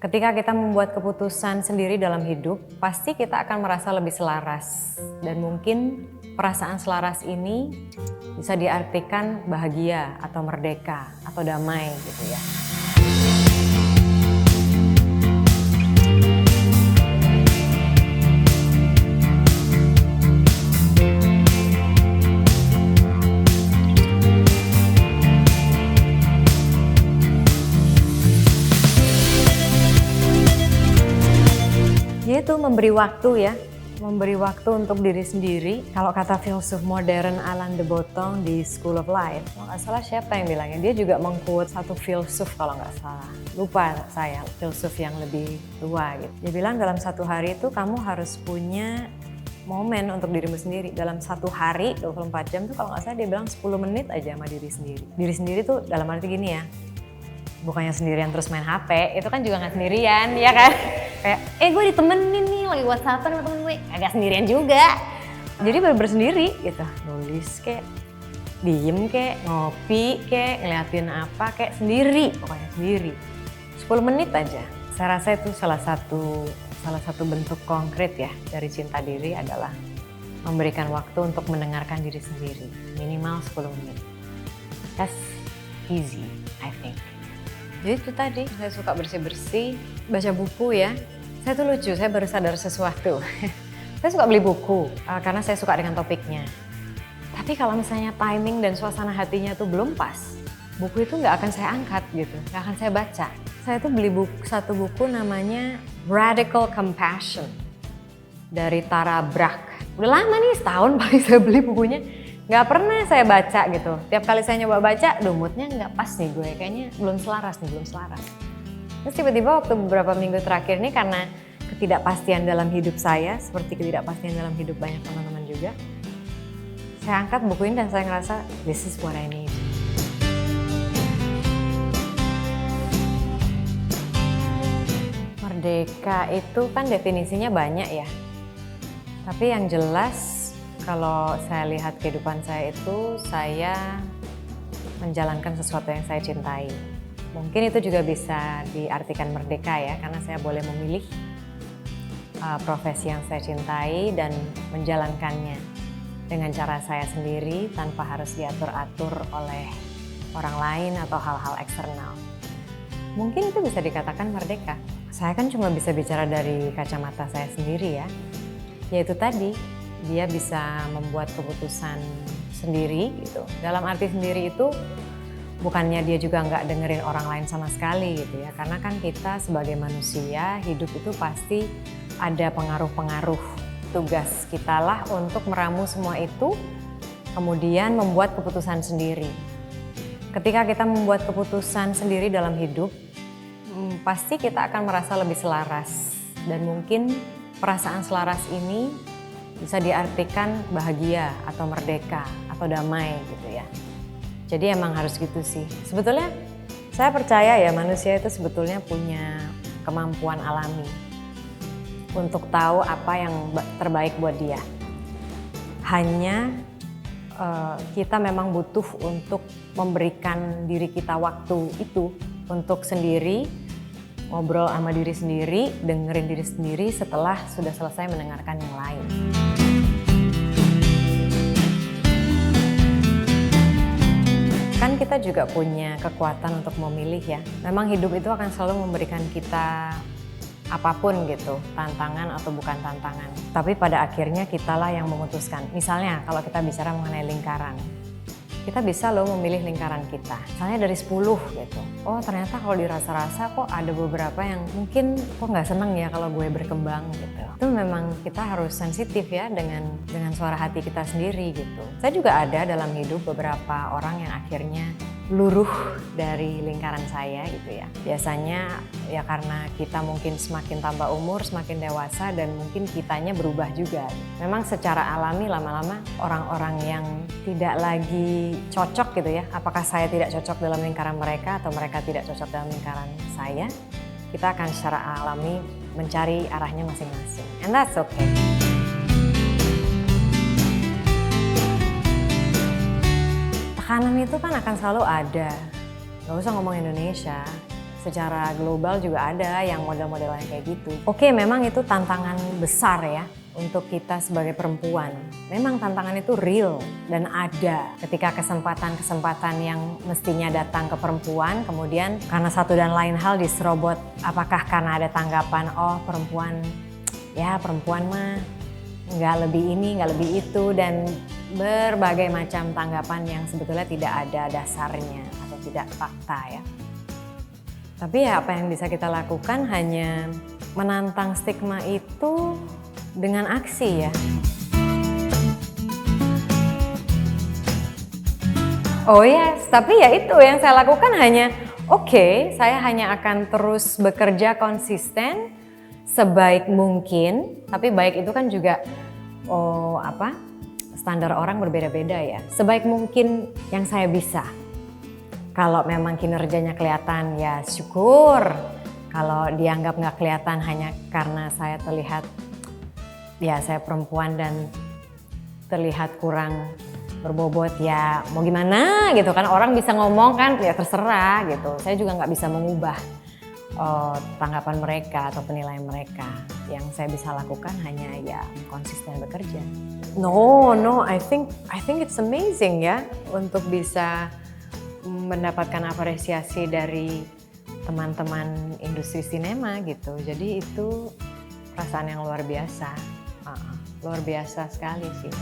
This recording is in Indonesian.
Ketika kita membuat keputusan sendiri dalam hidup, pasti kita akan merasa lebih selaras. Dan mungkin perasaan selaras ini bisa diartikan bahagia atau merdeka atau damai gitu ya. Yaitu memberi waktu ya, memberi waktu untuk diri sendiri. Kalau kata filsuf modern Alain de Botton di School of Life, kalau nggak salah siapa yang bilangnya, dia juga meng-quote satu filsuf kalau nggak salah. Lupa saya, filsuf yang lebih tua gitu. Dia bilang dalam satu hari itu kamu harus punya momen untuk dirimu sendiri. Dalam satu hari 24 jam tuh kalau nggak salah dia bilang 10 menit aja sama diri sendiri. Diri sendiri tuh dalam arti gini ya, bukannya sendirian terus main HP, itu kan juga nggak sendirian, ya kan? Kayak, gue ditemenin nih, lagi WhatsAppan sama temen gue, agak sendirian juga. Jadi bener-bener sendiri gitu, nulis kek, diem kek, ngopi kek, ngeliatin apa kek, sendiri, pokoknya sendiri. 10 menit aja. Saya rasa itu salah satu bentuk konkret ya dari cinta diri adalah memberikan waktu untuk mendengarkan diri sendiri, minimal 10 menit. That's easy, I think. Jadi itu tadi, saya suka bersih-bersih, baca buku ya. Saya tuh lucu, saya baru sadar sesuatu. Saya suka beli buku, karena saya suka dengan topiknya. Tapi kalau misalnya timing dan suasana hatinya tuh belum pas, buku itu nggak akan saya angkat gitu, nggak akan saya baca. Saya tuh beli satu buku namanya Radical Compassion dari Tara Brach. Udah lama nih, setahun paling saya beli bukunya. Nggak pernah saya baca gitu. Tiap kali saya nyoba baca, moodnya nggak pas nih gue. Kayaknya belum selaras. Terus tiba-tiba waktu beberapa minggu terakhir ini karena ketidakpastian dalam hidup saya, seperti ketidakpastian dalam hidup banyak teman-teman juga, saya angkat buku ini dan saya ngerasa, this is what I need. Merdeka itu kan definisinya banyak ya. Tapi yang jelas, kalau saya lihat kehidupan saya itu, saya menjalankan sesuatu yang saya cintai. Mungkin itu juga bisa diartikan merdeka ya, karena saya boleh memilih profesi yang saya cintai dan menjalankannya dengan cara saya sendiri tanpa harus diatur-atur oleh orang lain atau hal-hal eksternal. Mungkin itu bisa dikatakan merdeka. Saya kan cuma bisa bicara dari kacamata saya sendiri ya, yaitu tadi, dia bisa membuat keputusan sendiri gitu. Dalam arti sendiri itu bukannya dia juga nggak dengerin orang lain sama sekali gitu ya. Karena kan kita sebagai manusia hidup itu pasti ada pengaruh-pengaruh. Tugas kita lah untuk meramu semua itu, kemudian membuat keputusan sendiri. Ketika kita membuat keputusan sendiri dalam hidup, pasti kita akan merasa lebih selaras. Dan mungkin perasaan selaras ini bisa diartikan bahagia atau merdeka atau damai gitu ya. Jadi emang harus gitu sih. Sebetulnya saya percaya ya manusia itu sebetulnya punya kemampuan alami untuk tahu apa yang terbaik buat dia. Hanya kita memang butuh untuk memberikan diri kita waktu itu untuk sendiri, ngobrol sama diri sendiri, dengerin diri sendiri setelah sudah selesai mendengarkan yang lain. Kan kita juga punya kekuatan untuk memilih ya. Memang hidup itu akan selalu memberikan kita apapun gitu, tantangan atau bukan tantangan. Tapi pada akhirnya kitalah yang memutuskan. Misalnya kalau kita bicara mengenai lingkaran, kita bisa loh memilih lingkaran kita. Misalnya dari 10 gitu. Oh ternyata kalau dirasa-rasa kok ada beberapa yang mungkin kok nggak seneng ya kalau gue berkembang gitu. Itu memang kita harus sensitif ya dengan suara hati kita sendiri gitu. Saya juga ada dalam hidup beberapa orang yang akhirnya luruh dari lingkaran saya gitu ya. Biasanya ya karena kita mungkin semakin tambah umur, semakin dewasa dan mungkin kitanya berubah juga. Memang secara alami lama-lama orang-orang yang tidak lagi cocok gitu ya, apakah saya tidak cocok dalam lingkaran mereka atau mereka tidak cocok dalam lingkaran saya, kita akan secara alami mencari arahnya masing-masing. And that's okay. Tekanan itu kan akan selalu ada, nggak usah ngomong Indonesia. secara global juga ada yang model-modelan kayak gitu. Oke, memang itu tantangan besar ya untuk kita sebagai perempuan. Memang tantangan itu real dan ada ketika kesempatan-kesempatan yang mestinya datang ke perempuan, kemudian karena satu dan lain hal diserobot. Apakah karena ada tanggapan, oh perempuan mah nggak lebih ini, nggak lebih itu, dan berbagai macam tanggapan yang sebetulnya tidak ada dasarnya atau tidak fakta ya. Tapi ya apa yang bisa kita lakukan hanya menantang stigma itu dengan aksi ya. Oh yes, tapi ya itu yang saya lakukan hanya saya hanya akan terus bekerja konsisten sebaik mungkin, tapi baik itu kan juga standar orang berbeda-beda ya. Sebaik mungkin yang saya bisa. Kalau memang kinerjanya kelihatan ya syukur. Kalau dianggap nggak kelihatan hanya karena saya terlihat ya saya perempuan dan terlihat kurang berbobot ya mau gimana gitu kan, orang bisa ngomong kan ya terserah gitu. Saya juga nggak bisa mengubah tanggapan mereka atau penilaian mereka. Yang saya bisa lakukan hanya ya konsisten bekerja. No, I think it's amazing ya untuk bisa mendapatkan apresiasi dari teman-teman industri sinema gitu. Jadi itu perasaan yang luar biasa sekali sih.